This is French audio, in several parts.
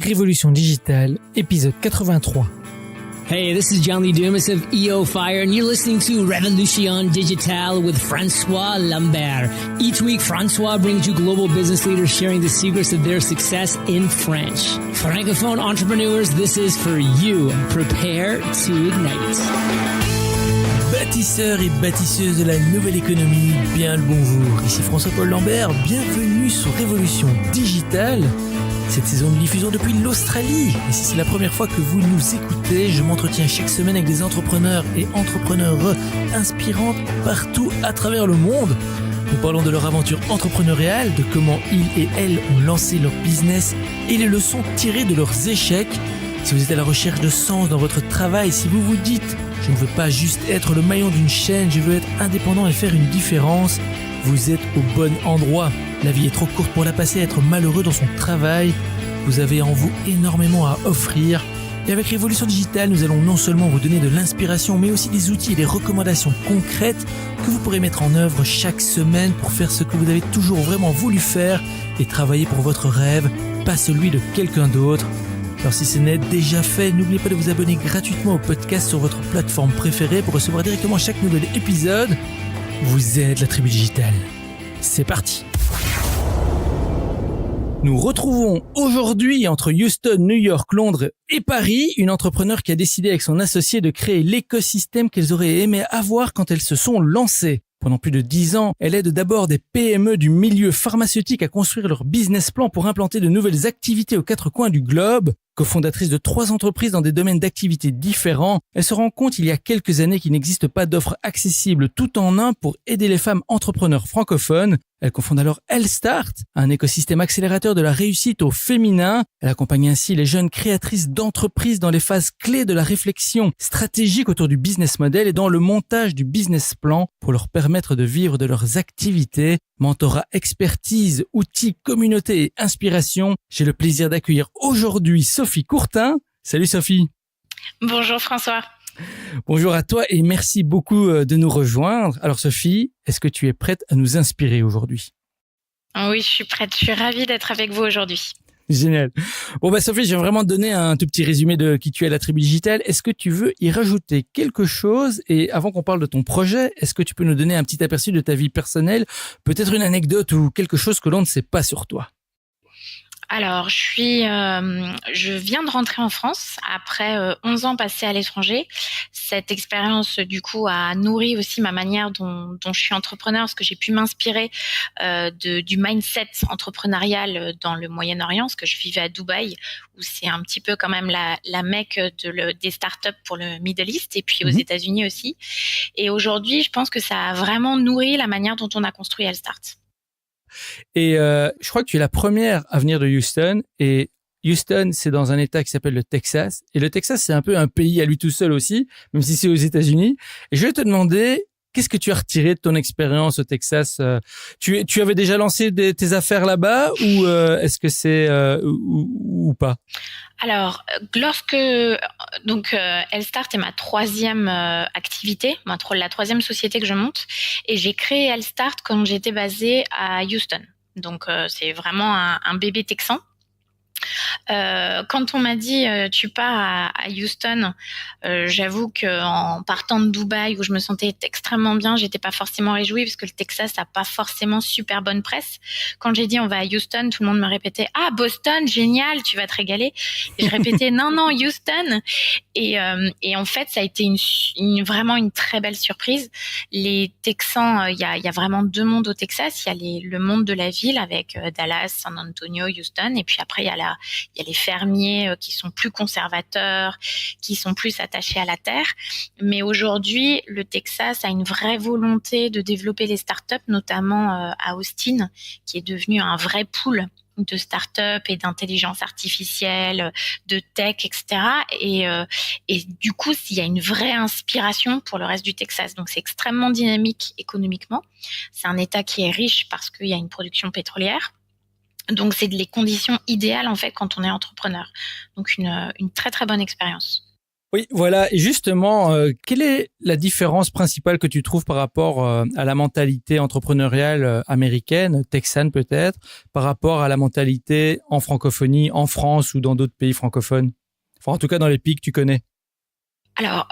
Révolution digitale, épisode 83. Hey, this is John Lee Dumas of EO Fire, and you're listening to Revolution Digital with Francois Lambert. Each week, Francois brings you global business leaders sharing the secrets of their success in French. Francophone entrepreneurs, this is for you. Prepare to ignite. Bâtisseurs et bâtisseuses de la nouvelle économie, bien le bonjour. Ici François-Paul Lambert, bienvenue sur Révolution Digitale. Cette saison, nous diffusons depuis l'Australie. Et si c'est la première fois que vous nous écoutez, je m'entretiens chaque semaine avec des entrepreneurs et entrepreneurs inspirantes partout à travers le monde. Nous parlons de leur aventure entrepreneuriale, de comment ils et elles ont lancé leur business et les leçons tirées de leurs échecs. Si vous êtes à la recherche de sens dans votre travail, si vous vous dites « Je ne veux pas juste être le maillon d'une chaîne, je veux être indépendant et faire une différence », vous êtes au bon endroit. La vie est trop courte pour la passer à être malheureux dans son travail. Vous avez en vous énormément à offrir. Et avec Révolution Digitale, nous allons non seulement vous donner de l'inspiration, mais aussi des outils et des recommandations concrètes que vous pourrez mettre en œuvre chaque semaine pour faire ce que vous avez toujours vraiment voulu faire et travailler pour votre rêve, pas celui de quelqu'un d'autre. Alors si ce n'est déjà fait, n'oubliez pas de vous abonner gratuitement au podcast sur votre plateforme préférée pour recevoir directement chaque nouvel épisode. Vous êtes la tribu digitale. C'est parti. Nous retrouvons aujourd'hui entre Houston, New York, Londres et Paris une entrepreneure qui a décidé avec son associé de créer l'écosystème qu'elles auraient aimé avoir quand elles se sont lancées. Pendant plus de 10 ans, elle aide d'abord des PME du milieu pharmaceutique à construire leur business plan pour implanter de nouvelles activités aux 4 coins du globe. Cofondatrice de 3 entreprises dans des domaines d'activité différents, elle se rend compte il y a quelques années qu'il n'existe pas d'offre accessible tout en un pour aider les femmes entrepreneurs francophones. Elle cofonde alors Elstart, un écosystème accélérateur de la réussite au féminin. Elle accompagne ainsi les jeunes créatrices d'entreprises dans les phases clés de la réflexion stratégique autour du business model et dans le montage du business plan pour leur permettre de vivre de leurs activités. Mentorat, expertise, outils, communauté et inspiration. J'ai le plaisir d'accueillir aujourd'hui Sophie Courtin. Salut Sophie. Bonjour François. Bonjour à toi et merci beaucoup de nous rejoindre. Alors Sophie, est-ce que tu es prête à nous inspirer aujourd'hui ? Oui, je suis prête. Je suis ravie d'être avec vous aujourd'hui. Génial. Bon Sophie, je vais vraiment te donner un tout petit résumé de qui tu es à la tribu digitale. Est-ce que tu veux y rajouter quelque chose ? Et avant qu'on parle de ton projet, est-ce que tu peux nous donner un petit aperçu de ta vie personnelle ? Peut-être une anecdote ou quelque chose que l'on ne sait pas sur toi ? Alors, je viens de rentrer en France après 11 ans passés à l'étranger. Cette expérience, du coup, a nourri aussi ma manière dont je suis entrepreneur, parce que j'ai pu m'inspirer du mindset entrepreneurial dans le Moyen-Orient, parce que je vivais à Dubaï, où c'est un petit peu quand même la mecque des startups pour le Middle East, et puis aux États-Unis aussi. Et aujourd'hui, je pense que ça a vraiment nourri la manière dont on a construit Elstart. Et je crois que tu es la première à venir de Houston. Et Houston, c'est dans un état qui s'appelle le Texas. Et le Texas, c'est un peu un pays à lui tout seul aussi, même si c'est aux États-Unis. Et je vais te demander, qu'est-ce que tu as retiré de ton expérience au Texas ? Tu avais déjà lancé tes affaires là-bas ou est-ce que c'est ou pas ? Alors, Elstart est ma 3e activité, la 3e société que je monte, et j'ai créé Elstart quand j'étais basée à Houston. Donc, c'est vraiment un bébé texan. Quand on m'a dit tu pars à Houston, j'avoue que en partant de Dubaï où je me sentais extrêmement bien, j'étais pas forcément réjouie parce que le Texas a pas forcément super bonne presse. Quand j'ai dit on va à Houston, tout le monde me répétait ah Boston génial, tu vas te régaler. Et je répétais non Houston. Et en fait ça a été vraiment une très belle surprise. Les Texans, il y a vraiment 2 mondes au Texas. Il y a le monde de la ville avec Dallas, San Antonio, Houston, et puis après il y a les fermiers qui sont plus conservateurs, qui sont plus attachés à la terre. Mais aujourd'hui, le Texas a une vraie volonté de développer les startups, notamment à Austin, qui est devenu un vrai pool de start-up et d'intelligence artificielle, de tech, etc. Et du coup, il y a une vraie inspiration pour le reste du Texas. Donc, c'est extrêmement dynamique économiquement. C'est un État qui est riche parce qu'il y a une production pétrolière. Donc, c'est les conditions idéales, en fait, quand on est entrepreneur. Donc, une très, très bonne expérience. Oui, voilà. Et justement, quelle est la différence principale que tu trouves par rapport à la mentalité entrepreneuriale américaine, texane peut-être, par rapport à la mentalité en francophonie, en France ou dans d'autres pays francophones? Enfin, en tout cas, dans les pays que tu connais. Alors,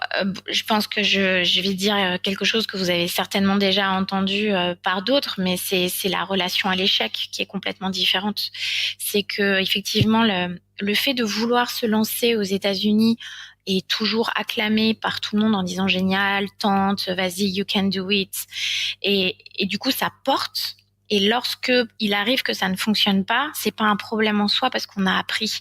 je pense que je vais dire quelque chose que vous avez certainement déjà entendu par d'autres, mais c'est la relation à l'échec qui est complètement différente. C'est que effectivement le fait de vouloir se lancer aux États-Unis est toujours acclamé par tout le monde en disant génial, tente, vas-y, you can do it. Et du coup, ça porte. Et lorsque il arrive que ça ne fonctionne pas, c'est pas un problème en soi parce qu'on a appris.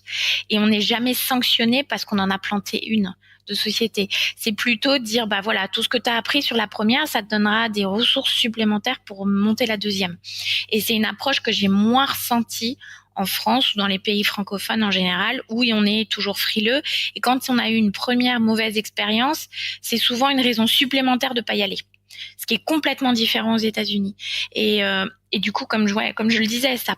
Et on n'est jamais sanctionné parce qu'on en a planté une de société. C'est plutôt dire, bah voilà, tout ce que tu as appris sur la première, ça te donnera des ressources supplémentaires pour monter la deuxième. Et c'est une approche que j'ai moins ressentie en France ou dans les pays francophones en général, où on est toujours frileux. Et quand on a eu une première mauvaise expérience, c'est souvent une raison supplémentaire de pas y aller. Ce qui est complètement différent aux États-Unis. Et du coup, comme je le disais, ça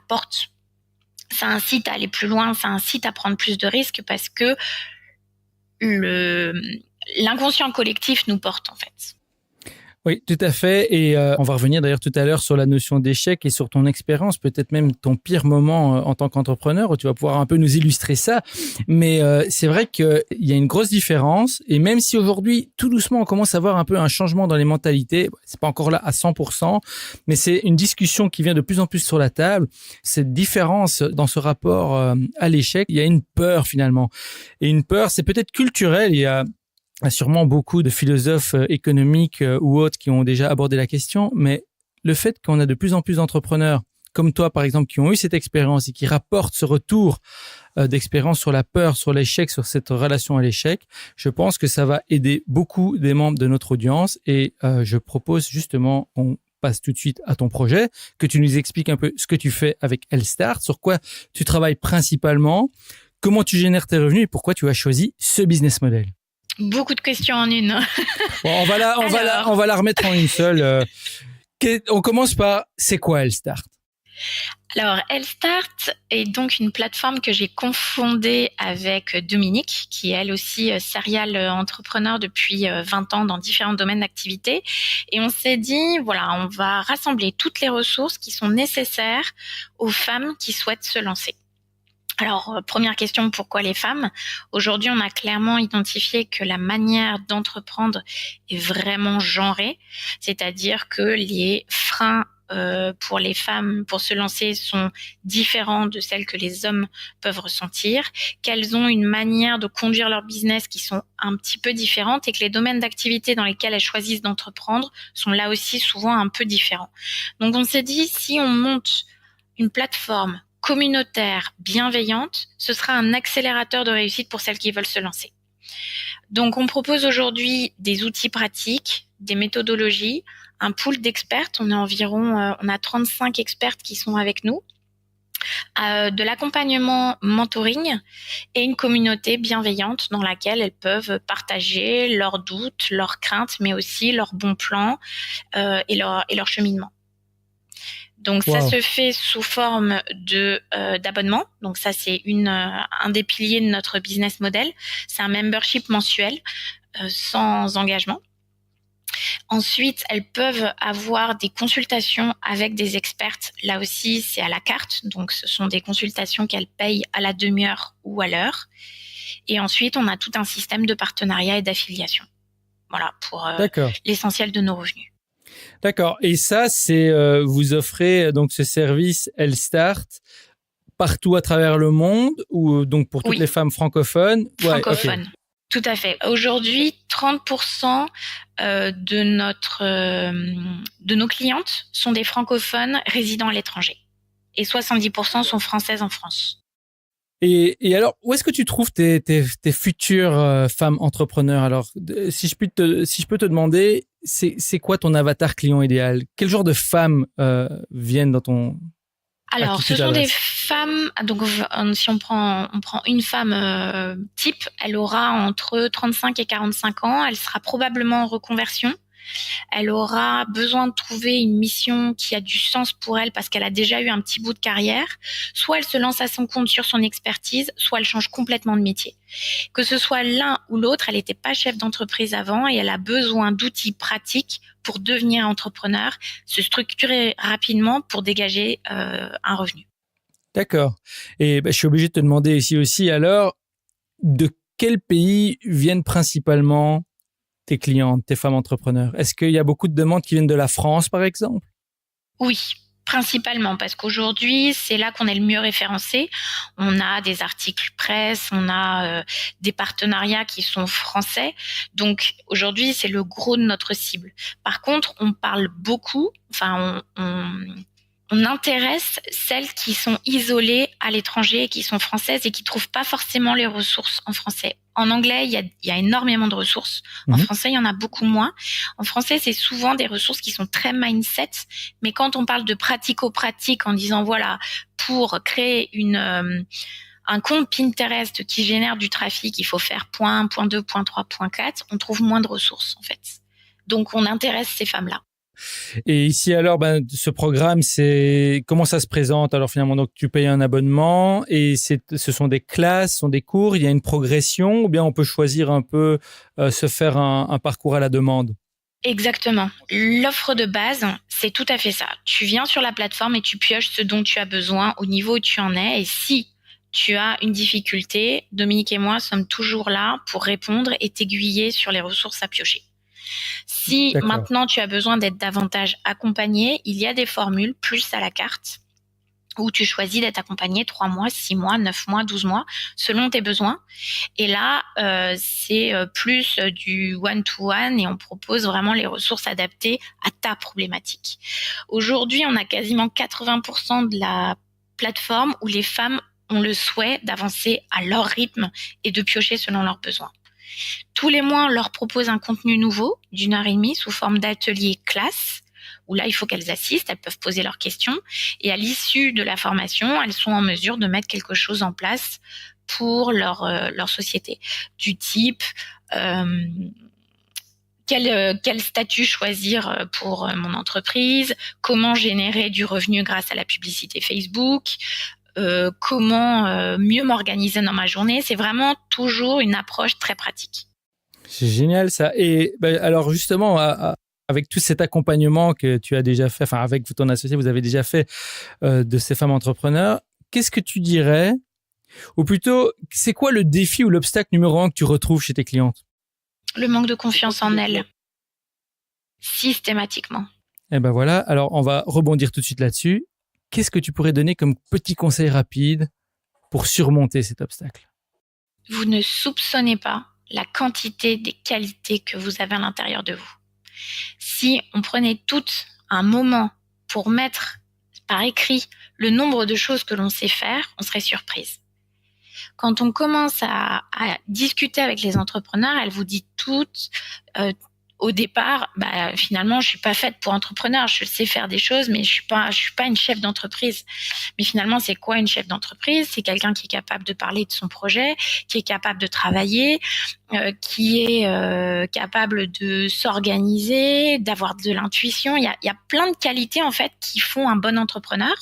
incite à aller plus loin, ça incite à prendre plus de risques parce que l'inconscient collectif nous porte en fait. Oui, tout à fait. Et on va revenir d'ailleurs tout à l'heure sur la notion d'échec et sur ton expérience, peut-être même ton pire moment en tant qu'entrepreneur, où tu vas pouvoir un peu nous illustrer ça. Mais c'est vrai qu'il y a une grosse différence. Et même si aujourd'hui, tout doucement, on commence à voir un peu un changement dans les mentalités, c'est pas encore là à 100%, mais c'est une discussion qui vient de plus en plus sur la table. Cette différence dans ce rapport à l'échec, il y a une peur finalement. Et une peur, c'est peut-être culturel. Il y a sûrement beaucoup de philosophes économiques ou autres qui ont déjà abordé la question, mais le fait qu'on a de plus en plus d'entrepreneurs comme toi, par exemple, qui ont eu cette expérience et qui rapportent ce retour d'expérience sur la peur, sur l'échec, sur cette relation à l'échec, je pense que ça va aider beaucoup des membres de notre audience et je propose justement qu'on passe tout de suite à ton projet, que tu nous expliques un peu ce que tu fais avec Elstart, sur quoi tu travailles principalement, comment tu génères tes revenus et pourquoi tu as choisi ce business model. Beaucoup de questions en une. Bon, on va la remettre en une seule. On commence par, c'est quoi Elstart? Alors, Elstart est donc une plateforme que j'ai confondée avec Dominique, qui est elle aussi serial entrepreneur depuis 20 ans dans différents domaines d'activité. Et on s'est dit, voilà, on va rassembler toutes les ressources qui sont nécessaires aux femmes qui souhaitent se lancer. Alors, première question, pourquoi les femmes? Aujourd'hui, on a clairement identifié que la manière d'entreprendre est vraiment genrée, c'est-à-dire que les freins pour les femmes pour se lancer sont différents de celles que les hommes peuvent ressentir, qu'elles ont une manière de conduire leur business qui sont un petit peu différentes et que les domaines d'activité dans lesquels elles choisissent d'entreprendre sont là aussi souvent un peu différents. Donc, on s'est dit, si on monte une plateforme communautaire, bienveillante, ce sera un accélérateur de réussite pour celles qui veulent se lancer. Donc, on propose aujourd'hui des outils pratiques, des méthodologies, un pool d'experts. On a 35 expertes qui sont avec nous, de l'accompagnement mentoring et une communauté bienveillante dans laquelle elles peuvent partager leurs doutes, leurs craintes, mais aussi leurs bons plans et leur cheminement. Donc ça se fait sous forme d'abonnement. Donc ça c'est un des piliers de notre business model. C'est un membership mensuel sans engagement. Ensuite, elles peuvent avoir des consultations avec des expertes. Là aussi, c'est à la carte. Donc ce sont des consultations qu'elles payent à la demi-heure ou à l'heure. Et ensuite, on a tout un système de partenariat et d'affiliation. Voilà pour l'essentiel de nos revenus. D'accord. Et ça, c'est vous offrez donc ce service Elstart partout à travers le monde ou donc pour toutes les femmes francophones? Francophones. Okay. Tout à fait. Aujourd'hui, 30% de nos clientes sont des francophones résidant à l'étranger et 70% sont françaises en France. Et alors, où est-ce que tu trouves tes futures femmes entrepreneurs? Alors, si je peux te demander, c'est quoi ton avatar client idéal? Quel genre de femmes viennent dans ton... Alors, ce sont des femmes, donc si on prend une femme type, elle aura entre 35 et 45 ans, elle sera probablement en reconversion. Elle aura besoin de trouver une mission qui a du sens pour elle parce qu'elle a déjà eu un petit bout de carrière. Soit elle se lance à son compte sur son expertise, soit elle change complètement de métier. Que ce soit l'un ou l'autre, elle n'était pas chef d'entreprise avant et elle a besoin d'outils pratiques pour devenir entrepreneur, se structurer rapidement pour dégager un revenu. D'accord. Et je suis obligé de te demander ici aussi, alors, de quel pays viennent principalement tes clientes, tes femmes entrepreneurs? Est-ce qu'il y a beaucoup de demandes qui viennent de la France, par exemple? Oui, principalement, parce qu'aujourd'hui, c'est là qu'on est le mieux référencé. On a des articles presse, on a des partenariats qui sont français. Donc, aujourd'hui, c'est le gros de notre cible. Par contre, on parle beaucoup, on intéresse celles qui sont isolées à l'étranger, qui sont françaises et qui trouvent pas forcément les ressources en français. En anglais, il y a énormément de ressources. En français, il y en a beaucoup moins. En français, c'est souvent des ressources qui sont très mindset. Mais quand on parle de pratico-pratique en disant, voilà, pour créer un compte Pinterest qui génère du trafic, il faut faire point 1, point 2, point 3, point 4, on trouve moins de ressources, en fait. Donc, on intéresse ces femmes-là. Et ici, alors, ce programme, comment ça se présente? Alors, finalement, donc, tu payes un abonnement et ce sont des classes, ce sont des cours, il y a une progression ou bien on peut choisir un peu, se faire un parcours à la demande? Exactement. L'offre de base, c'est tout à fait ça. Tu viens sur la plateforme et tu pioches ce dont tu as besoin au niveau où tu en es. Et si tu as une difficulté, Dominique et moi sommes toujours là pour répondre et t'aiguiller sur les ressources à piocher. Si maintenant tu as besoin d'être davantage accompagné, il y a des formules plus à la carte où tu choisis d'être accompagné 3 mois, 6 mois, 9 mois, 12 mois, selon tes besoins. Et là, c'est plus du one-to-one et on propose vraiment les ressources adaptées à ta problématique. Aujourd'hui, on a quasiment 80% de la plateforme où les femmes ont le souhait d'avancer à leur rythme et de piocher selon leurs besoins. Tous les mois, on leur propose un contenu nouveau d'1 heure et demie sous forme d'atelier classe, où là, il faut qu'elles assistent, elles peuvent poser leurs questions. Et à l'issue de la formation, elles sont en mesure de mettre quelque chose en place pour leur société. Du type, quel statut choisir pour mon entreprise, comment générer du revenu grâce à la publicité Facebook, comment mieux m'organiser dans ma journée. C'est vraiment toujours une approche très pratique. C'est génial ça. Et alors justement, avec tout cet accompagnement que tu as déjà fait, enfin avec ton associé, vous avez déjà fait de ces femmes entrepreneurs, qu'est-ce que tu dirais, ou plutôt, c'est quoi le défi ou l'obstacle numéro 1 que tu retrouves chez tes clientes? Le manque de confiance en elles, systématiquement. Et voilà, alors on va rebondir tout de suite là-dessus. Qu'est-ce que tu pourrais donner comme petit conseil rapide pour surmonter cet obstacle? Vous ne soupçonnez pas la quantité des qualités que vous avez à l'intérieur de vous. Si on prenait toutes un moment pour mettre par écrit le nombre de choses que l'on sait faire, on serait surprise. Quand on commence à discuter avec les entrepreneurs, elles vous disent toutes au départ, finalement, je suis pas faite pour entrepreneur. Je sais faire des choses, mais je suis pas une chef d'entreprise. Mais finalement, c'est quoi une chef d'entreprise? C'est quelqu'un qui est capable de parler de son projet, qui est capable de travailler, qui est capable de s'organiser, d'avoir de l'intuition. Il y a plein de qualités en fait qui font un bon entrepreneur.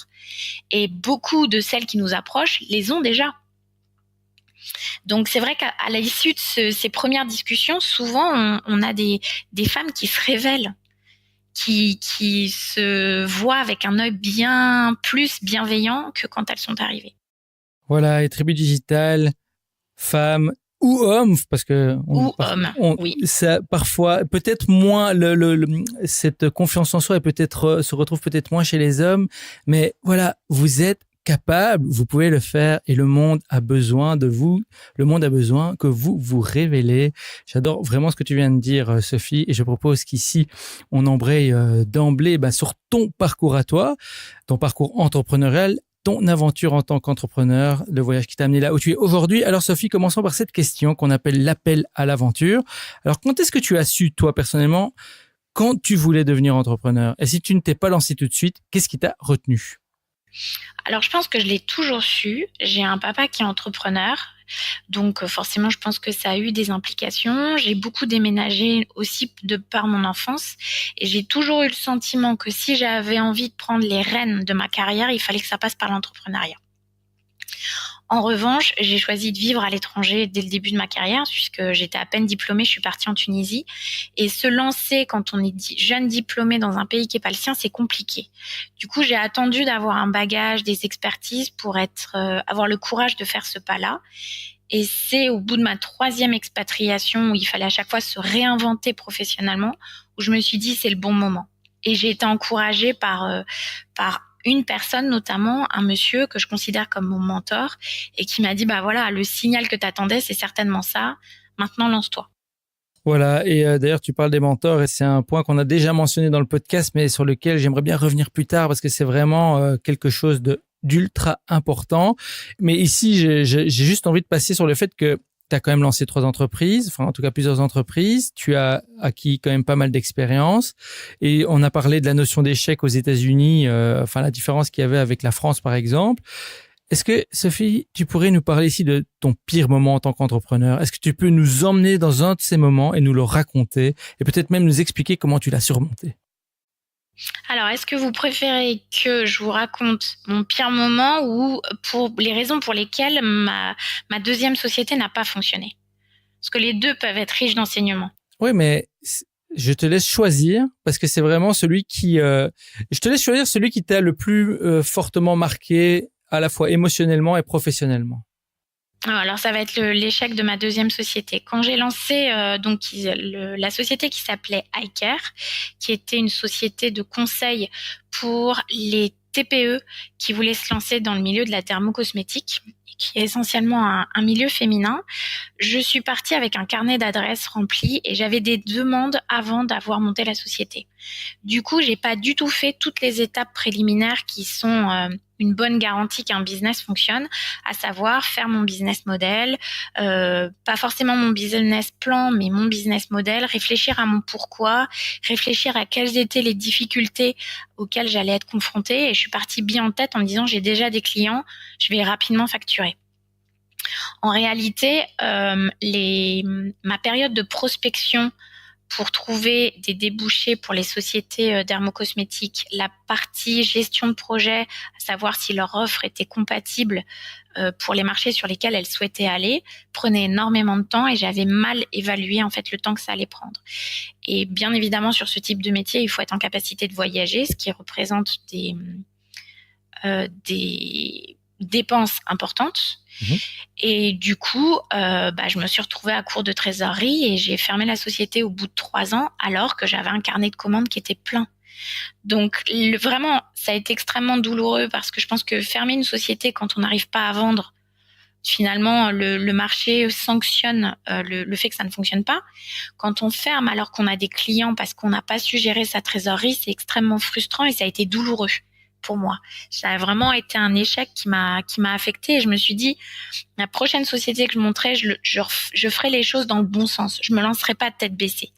Et beaucoup de celles qui nous approchent les ont déjà. Donc, c'est vrai qu'à l'issue de ces premières discussions, souvent, on a des femmes qui se révèlent, qui se voient avec un œil bien plus bienveillant que quand elles sont arrivées. Voilà, et Tribu Digital, femmes ou hommes, parce que oui. Ça, parfois, peut-être moins, cette confiance en soi se retrouve peut-être moins chez les hommes, mais voilà, vous êtes capable, vous pouvez le faire et le monde a besoin de vous. Le monde a besoin que vous vous révélez. J'adore vraiment ce que tu viens de dire, Sophie, et je propose qu'ici, on embraye d'emblée sur ton parcours à toi, ton parcours entrepreneurial, ton aventure en tant qu'entrepreneur, le voyage qui t'a amené là où tu es aujourd'hui. Alors Sophie, commençons par cette question qu'on appelle l'appel à l'aventure. Alors quand est-ce que tu as su, toi personnellement, quand tu voulais devenir entrepreneur? Et si tu ne t'es pas lancé tout de suite, qu'est-ce qui t'a retenu? Alors, je pense que je l'ai toujours su. J'ai un papa qui est entrepreneur Donc forcément, je pense que ça a eu des implications. J'ai beaucoup déménagé aussi de par mon enfance et j'ai toujours eu le sentiment que si j'avais envie de prendre les rênes de ma carrière, il fallait que ça passe par l'entrepreneuriat. En revanche, j'ai choisi de vivre à l'étranger dès le début de ma carrière, puisque j'étais à peine diplômée, je suis partie en Tunisie. Et se lancer quand on est jeune diplômé dans un pays qui n'est pas le sien, c'est compliqué. Du coup, j'ai attendu d'avoir un bagage, des expertises pour avoir le courage de faire ce pas-là. Et c'est au bout de ma 3e expatriation où il fallait à chaque fois se réinventer professionnellement, où je me suis dit c'est le bon moment. Et j'ai été encouragée par une personne, notamment un monsieur que je considère comme mon mentor et qui m'a dit, bah voilà, le signal que t'attendais, c'est certainement ça. Maintenant, lance-toi. Voilà, et d'ailleurs tu parles des mentors et c'est un point qu'on a déjà mentionné dans le podcast mais sur lequel j'aimerais bien revenir plus tard parce que c'est vraiment quelque chose d'ultra important. Mais ici, j'ai juste envie de passer sur le fait que tu as quand même lancé 3 entreprises, enfin en tout cas plusieurs entreprises, tu as acquis quand même pas mal d'expérience et on a parlé de la notion d'échec aux États-Unis, enfin la différence qu'il y avait avec la France par exemple. Est-ce que Sophie, tu pourrais nous parler ici de ton pire moment en tant qu'entrepreneur? Est-ce que tu peux nous emmener dans un de ces moments et nous le raconter et peut-être même nous expliquer comment tu l'as surmonté? Alors, est-ce que vous préférez que je vous raconte mon pire moment ou pour les raisons pour lesquelles ma 2e société n'a pas fonctionné? Parce que les deux peuvent être riches d'enseignements. Oui, mais je te laisse choisir parce que c'est vraiment celui qui... je te laisse choisir celui qui t'a le plus fortement marqué à la fois émotionnellement et professionnellement. Alors ça va être l'échec de ma 2e société. Quand j'ai lancé la société qui s'appelait iCare, qui était une société de conseil pour les TPE qui voulaient se lancer dans le milieu de la dermocosmétique, qui est essentiellement un milieu féminin, je suis partie avec un carnet d'adresses rempli et j'avais des demandes avant d'avoir monté la société. Du coup, j'ai pas du tout fait toutes les étapes préliminaires qui sont une bonne garantie qu'un business fonctionne, à savoir faire mon business model, pas forcément mon business plan, mais mon business model, réfléchir à mon pourquoi, réfléchir à quelles étaient les difficultés auxquelles j'allais être confrontée. Et je suis partie bien en tête en me disant j'ai déjà des clients, je vais rapidement facturer. En réalité, ma période de prospection pour trouver des débouchés pour les sociétés dermocosmétiques, la partie gestion de projet, à savoir si leur offre était compatible pour les marchés sur lesquels elles souhaitaient aller, prenait énormément de temps et j'avais mal évalué en fait le temps que ça allait prendre. Et bien évidemment, sur ce type de métier, il faut être en capacité de voyager, ce qui représente des dépenses importantes. Et du coup, je me suis retrouvée à court de trésorerie et j'ai fermé la société au bout de 3 ans alors que j'avais un carnet de commandes qui était plein. Donc vraiment, ça a été extrêmement douloureux parce que je pense que fermer une société quand on n'arrive pas à vendre, finalement, le marché sanctionne le fait que ça ne fonctionne pas. Quand on ferme alors qu'on a des clients parce qu'on n'a pas su gérer sa trésorerie, c'est extrêmement frustrant et ça a été douloureux pour moi. Ça a vraiment été un échec qui m'a affectée et je me suis dit, la prochaine société que je monterai, je ferai les choses dans le bon sens. Je me lancerai pas tête baissée.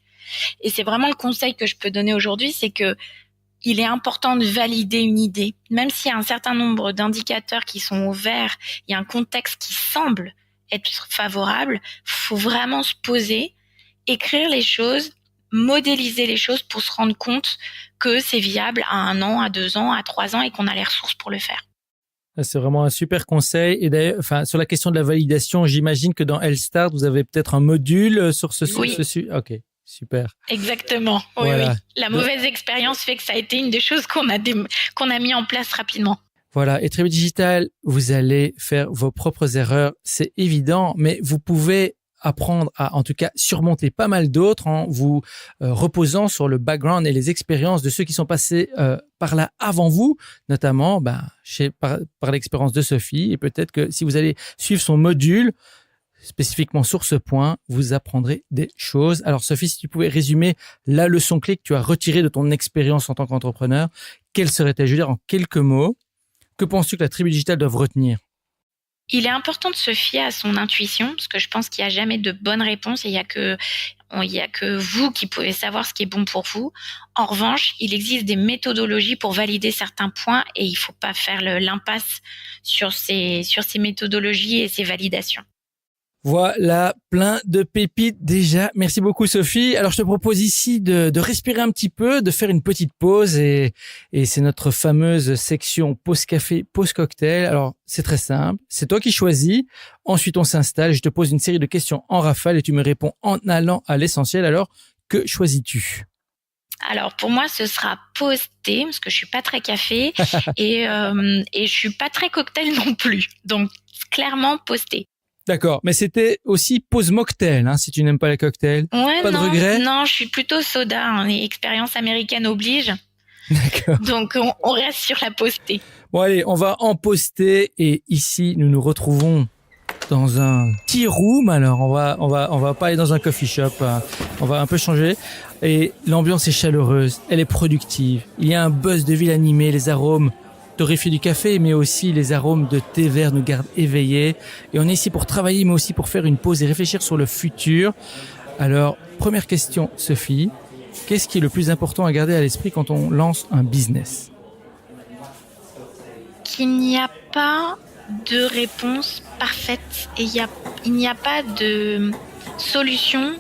Et c'est vraiment le conseil que je peux donner aujourd'hui, c'est que il est important de valider une idée. Même s'il y a un certain nombre d'indicateurs qui sont au vert, il y a un contexte qui semble être favorable, faut vraiment se poser, écrire les choses, modéliser les choses pour se rendre compte que c'est viable à 1 an, à 2 ans, à 3 ans et qu'on a les ressources pour le faire. C'est vraiment un super conseil. Et d'ailleurs, sur la question de la validation, j'imagine que dans Healthstart, vous avez peut-être un module sur ce sujet. Ok, super. Exactement. Voilà. Oui. La mauvaise expérience fait que ça a été une des choses qu'on a mis en place rapidement. Voilà. Et Tribu Digital, vous allez faire vos propres erreurs, c'est évident, mais vous pouvez apprendre à, en tout cas, surmonter pas mal d'autres en vous reposant sur le background et les expériences de ceux qui sont passés par là avant vous, notamment par l'expérience de Sophie. Et peut-être que si vous allez suivre son module, spécifiquement sur ce point, vous apprendrez des choses. Alors Sophie, si tu pouvais résumer la leçon clé que tu as retirée de ton expérience en tant qu'entrepreneur, quelle serait-elle? Je veux dire en quelques mots, que penses-tu que la Tribu Digital doit retenir? Il est important de se fier à son intuition, parce que je pense qu'il n'y a jamais de bonne réponse et il y a que vous qui pouvez savoir ce qui est bon pour vous. En revanche, il existe des méthodologies pour valider certains points et il ne faut pas faire l'impasse sur ces méthodologies et ces validations. Voilà, plein de pépites déjà. Merci beaucoup Sophie. Alors je te propose ici de respirer un petit peu, de faire une petite pause et c'est notre fameuse section pause café, pause cocktail. Alors c'est très simple, c'est toi qui choisis. Ensuite on s'installe, je te pose une série de questions en rafale et tu me réponds en allant à l'essentiel. Alors que choisis-tu ? Alors pour moi, ce sera pause thé parce que je suis pas très café et je suis pas très cocktail non plus. Donc clairement pause thé. D'accord, mais c'était aussi pause mocktail, hein, si tu n'aimes pas les cocktails. Ouais, pas de regret ? Non, je suis plutôt soda. Hein, et expérience américaine oblige. D'accord. Donc on reste sur la pause thé. Bon allez, on va en poster et ici nous nous retrouvons dans un tea room. Alors on va pas aller dans un coffee shop, on va un peu changer et l'ambiance est chaleureuse, elle est productive. Il y a un buzz de ville animé, les arômes torréfiés du café mais aussi les arômes de thé vert nous gardent éveillés et on est ici pour travailler mais aussi pour faire une pause et réfléchir sur le futur. Alors, première question Sophie, qu'est-ce qui est le plus important à garder à l'esprit quand on lance un business ? Qu'il n'y a pas de réponse parfaite et il n'y a pas de solution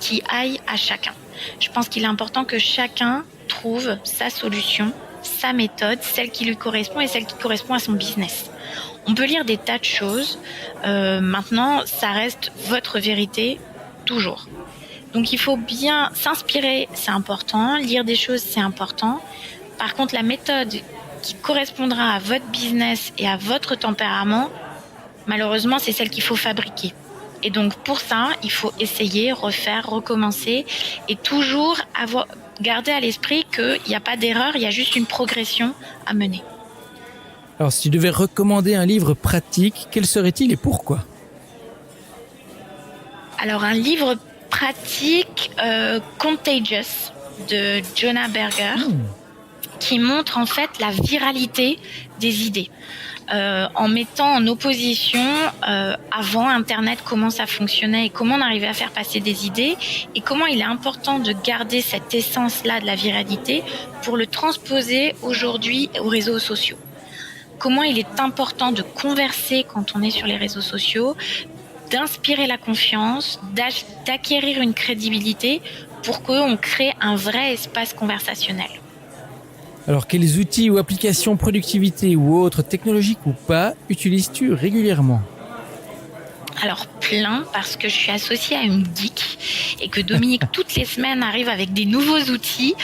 qui aille à chacun. Je pense qu'il est important que chacun trouve sa solution, sa méthode, celle qui lui correspond et celle qui correspond à son business. On peut lire des tas de choses, maintenant ça reste votre vérité toujours. Donc il faut bien s'inspirer, c'est important, lire des choses c'est important. Par contre la méthode qui correspondra à votre business et à votre tempérament, malheureusement, c'est celle qu'il faut fabriquer. Et donc, pour ça, il faut essayer, refaire, recommencer et toujours garder à l'esprit qu'il n'y a pas d'erreur, il y a juste une progression à mener. Alors, si tu devais recommander un livre pratique, quel serait-il et pourquoi ? Alors, un livre pratique, Contagious, de Jonah Berger. Qui montre en fait la viralité des idées. En mettant en opposition avant Internet comment ça fonctionnait et comment on arrivait à faire passer des idées et comment il est important de garder cette essence-là de la viralité pour le transposer aujourd'hui aux réseaux sociaux. Comment il est important de converser quand on est sur les réseaux sociaux, d'inspirer la confiance, d'acquérir une crédibilité pour qu'on crée un vrai espace conversationnel. Alors, quels outils ou applications productivité ou autres, technologiques ou pas, utilises-tu régulièrement ? Alors plein, parce que je suis associée à une geek et que Dominique toutes les semaines arrive avec des nouveaux outils.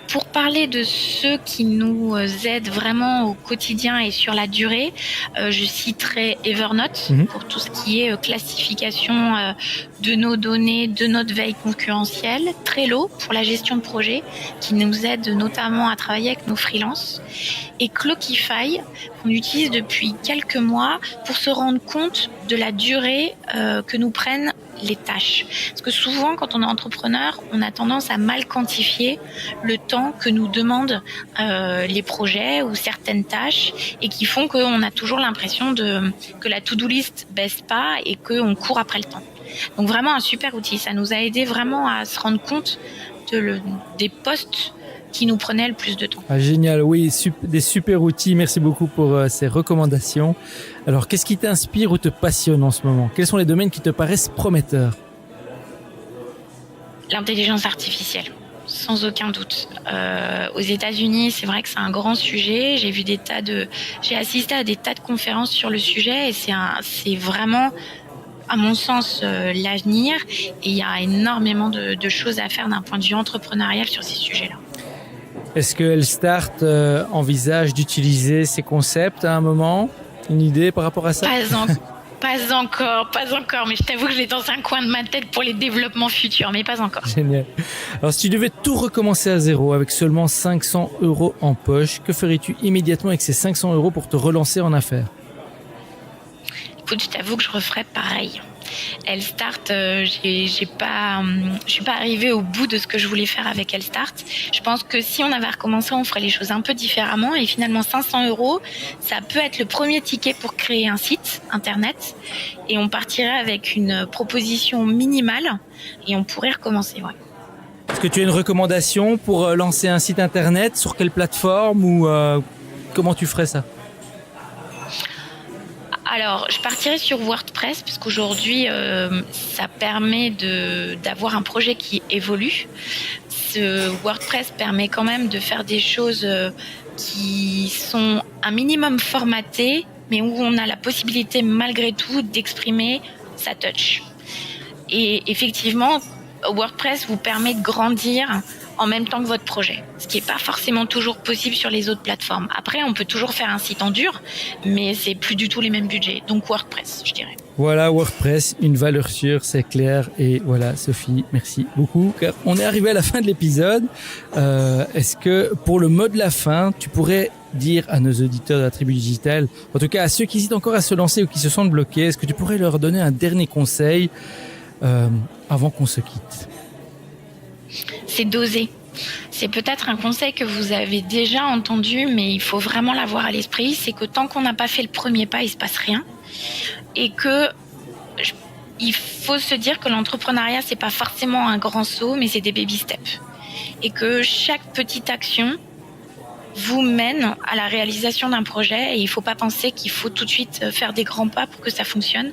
Pour parler de ceux qui nous aident vraiment au quotidien et sur la durée, je citerai Evernote pour tout ce qui est classification de nos données, de notre veille concurrentielle, Trello pour la gestion de projet qui nous aide notamment à travailler avec nos freelances et Clockify qu'on utilise depuis quelques mois pour se rendre compte de la durée que nous prennent les tâches. Parce que souvent, quand on est entrepreneur, on a tendance à mal quantifier le temps que nous demandent les projets ou certaines tâches et qui font qu'on a toujours l'impression que la to-do list baisse pas et qu'on court après le temps. Donc vraiment un super outil. Ça nous a aidé vraiment à se rendre compte des postes qui nous prenaient le plus de temps. Ah, génial, oui, des super outils. Merci beaucoup pour ces recommandations. Alors, qu'est-ce qui t'inspire ou te passionne en ce moment ? Quels sont les domaines qui te paraissent prometteurs ? L'intelligence artificielle, sans aucun doute. Aux États-Unis, c'est vrai que c'est un grand sujet. J'ai assisté à des tas de conférences sur le sujet et c'est vraiment, à mon sens, l'avenir. Et il y a énormément de choses à faire d'un point de vue entrepreneurial sur ces sujets-là. Est-ce que Elstart envisage d'utiliser ces concepts à un moment ? Une idée par rapport à ça ? Pas encore, mais je t'avoue que je l'ai dans un coin de ma tête pour les développements futurs, mais pas encore. Génial. Alors, si tu devais tout recommencer à zéro avec seulement 500 € en poche, que ferais-tu immédiatement avec ces 500 € pour te relancer en affaires ? Écoute, je t'avoue que je referais pareil. Elstart, je suis pas arrivée au bout de ce que je voulais faire avec Elstart. Je pense que si on avait recommencé, on ferait les choses un peu différemment. Et finalement, 500 €, ça peut être le premier ticket pour créer un site internet. Et on partirait avec une proposition minimale et on pourrait recommencer. Ouais. Est-ce que tu as une recommandation pour lancer un site internet ? Sur quelle plateforme ou comment tu ferais ça ? Alors, je partirai sur WordPress parce qu'aujourd'hui, ça permet d'avoir un projet qui évolue. Ce WordPress permet quand même de faire des choses qui sont un minimum formatées, mais où on a la possibilité malgré tout d'exprimer sa touch. Et effectivement, WordPress vous permet de grandir en même temps que votre projet, ce qui n'est pas forcément toujours possible sur les autres plateformes. Après, on peut toujours faire un site en dur, mais c'est plus du tout les mêmes budgets. Donc WordPress, je dirais. Voilà, WordPress, une valeur sûre, c'est clair. Et voilà, Sophie, merci beaucoup. Car on est arrivé à la fin de l'épisode. Est-ce que pour le mot de la fin, tu pourrais dire à nos auditeurs de la Tribu Digitale, en tout cas à ceux qui hésitent encore à se lancer ou qui se sentent bloqués, est-ce que tu pourrais leur donner un dernier conseil avant qu'on se quitte? C'est d'oser. C'est peut-être un conseil que vous avez déjà entendu, mais il faut vraiment l'avoir à l'esprit. C'est que tant qu'on n'a pas fait le premier pas, il se passe rien. Et que il faut se dire que l'entrepreneuriat, c'est pas forcément un grand saut, mais c'est des baby steps. Et que chaque petite action vous mène à la réalisation d'un projet. Et il faut pas penser qu'il faut tout de suite faire des grands pas pour que ça fonctionne.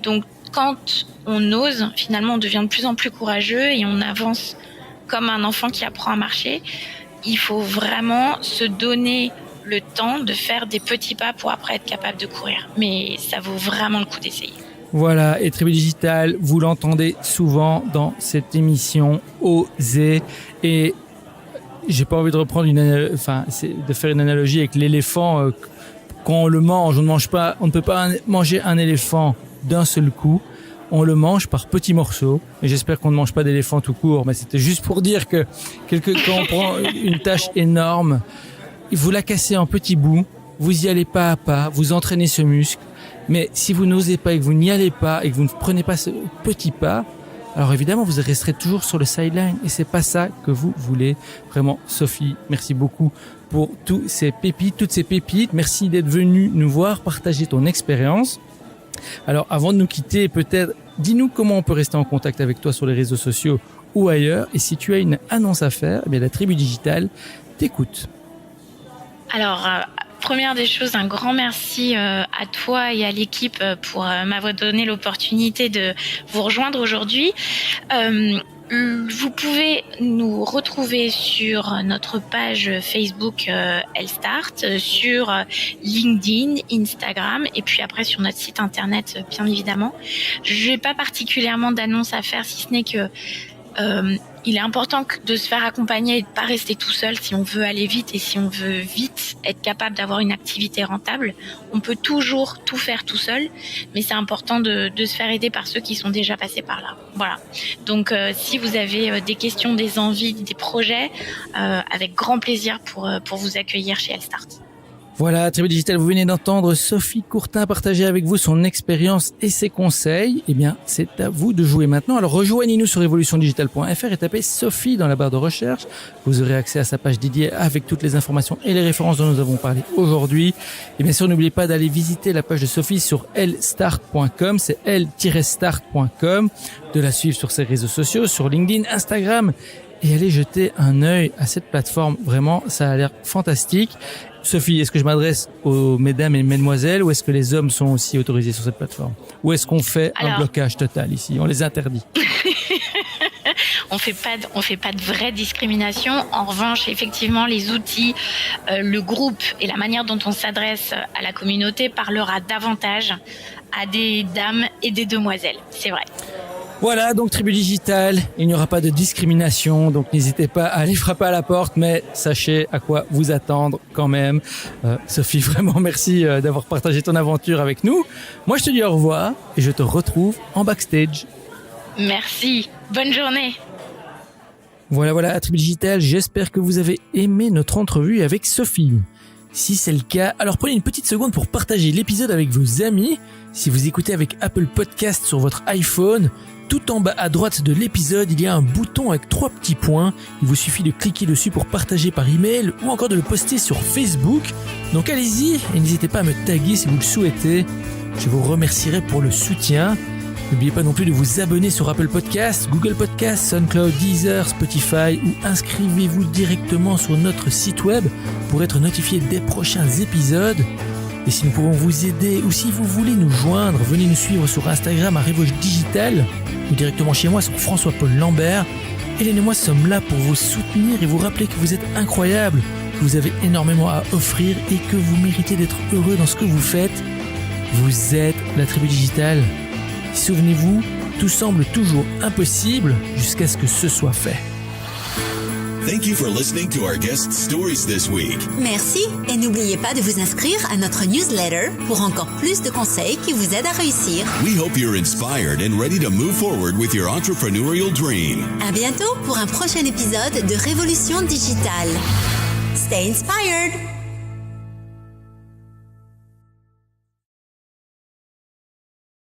Donc, quand on ose, finalement, on devient de plus en plus courageux et on avance comme un enfant qui apprend à marcher. Il faut vraiment se donner le temps de faire des petits pas pour après être capable de courir. Mais ça vaut vraiment le coup d'essayer. Voilà, et Tribu Digitale, vous l'entendez souvent dans cette émission, osez. Et j'ai pas envie de reprendre de faire une analogie avec l'éléphant. Quand on le mange, on ne peut pas manger un éléphant d'un seul coup. On le mange par petits morceaux. Et j'espère qu'on ne mange pas d'éléphant tout court, mais c'était juste pour dire que quand on prend une tâche énorme, vous la cassez en petits bouts, vous y allez pas à pas, vous entraînez ce muscle. Mais si vous n'osez pas et que vous n'y allez pas et que vous ne prenez pas ce petit pas, alors évidemment, vous resterez toujours sur le sideline et c'est pas ça que vous voulez. Vraiment, Sophie, merci beaucoup pour toutes ces pépites. Merci d'être venue nous voir, partager ton expérience. Alors, avant de nous quitter, peut-être, dis-nous comment on peut rester en contact avec toi sur les réseaux sociaux ou ailleurs. Et si tu as une annonce à faire, eh bien, la Tribu Digitale t'écoute. Alors, première des choses, un grand merci à toi et à l'équipe pour m'avoir donné l'opportunité de vous rejoindre aujourd'hui. Vous pouvez nous retrouver sur notre page Facebook Elstart, sur LinkedIn, Instagram et puis après sur notre site internet bien évidemment. Je n'ai pas particulièrement d'annonce à faire si ce n'est que il est important de se faire accompagner et de pas rester tout seul si on veut aller vite et si on veut vite être capable d'avoir une activité rentable. On peut toujours tout faire tout seul, mais c'est important de se faire aider par ceux qui sont déjà passés par là. Voilà. Donc, si vous avez des questions, des envies, des projets, avec grand plaisir pour vous accueillir chez Elstart. Voilà, Tribu Digitale, vous venez d'entendre Sophie Courtin partager avec vous son expérience et ses conseils. Eh bien, c'est à vous de jouer maintenant. Alors, rejoignez-nous sur revolutiondigitale.fr et tapez Sophie dans la barre de recherche. Vous aurez accès à sa page dédiée avec toutes les informations et les références dont nous avons parlé aujourd'hui. Et bien sûr, n'oubliez pas d'aller visiter la page de Sophie sur elstart.com. C'est l-start.com. De la suivre sur ses réseaux sociaux, sur LinkedIn, Instagram. Et allez jeter un œil à cette plateforme. Vraiment, ça a l'air fantastique. Sophie, est-ce que je m'adresse aux mesdames et mesdemoiselles ou est-ce que les hommes sont aussi autorisés sur cette plateforme? Ou est-ce qu'on fait un blocage total ici? On les interdit. On fait pas de vraie discrimination. En revanche, effectivement, les outils, le groupe et la manière dont on s'adresse à la communauté parlera davantage à des dames et des demoiselles. C'est vrai. Voilà, donc Tribu Digitale, il n'y aura pas de discrimination, donc n'hésitez pas à aller frapper à la porte, mais sachez à quoi vous attendre quand même. Sophie, vraiment merci d'avoir partagé ton aventure avec nous. Moi, je te dis au revoir et je te retrouve en backstage. Merci, bonne journée. Voilà, Tribu Digitale, j'espère que vous avez aimé notre entrevue avec Sophie. Si c'est le cas, alors prenez une petite seconde pour partager l'épisode avec vos amis. Si vous écoutez avec Apple Podcast sur votre iPhone, tout en bas à droite de l'épisode, il y a un bouton avec 3 petits points. Il vous suffit de cliquer dessus pour partager par email ou encore de le poster sur Facebook. Donc allez-y et n'hésitez pas à me taguer si vous le souhaitez. Je vous remercierai pour le soutien. N'oubliez pas non plus de vous abonner sur Apple Podcasts, Google Podcasts, SoundCloud, Deezer, Spotify ou inscrivez-vous directement sur notre site web pour être notifié des prochains épisodes. Et si nous pouvons vous aider ou si vous voulez nous joindre, venez nous suivre sur Instagram à Revolution Digital ou directement chez moi sur François-Paul Lambert. Hélène et moi sommes là pour vous soutenir et vous rappeler que vous êtes incroyable, que vous avez énormément à offrir et que vous méritez d'être heureux dans ce que vous faites. Vous êtes la tribu digitale. Souvenez-vous, tout semble toujours impossible jusqu'à ce que ce soit fait. Thank you for listening to our guest stories this week. Merci et n'oubliez pas de vous inscrire à notre newsletter pour encore plus de conseils qui vous aident à réussir. We hope you're inspired and ready to move forward with your entrepreneurial dream. À bientôt pour un prochain épisode de Révolution Digitale. Stay inspired!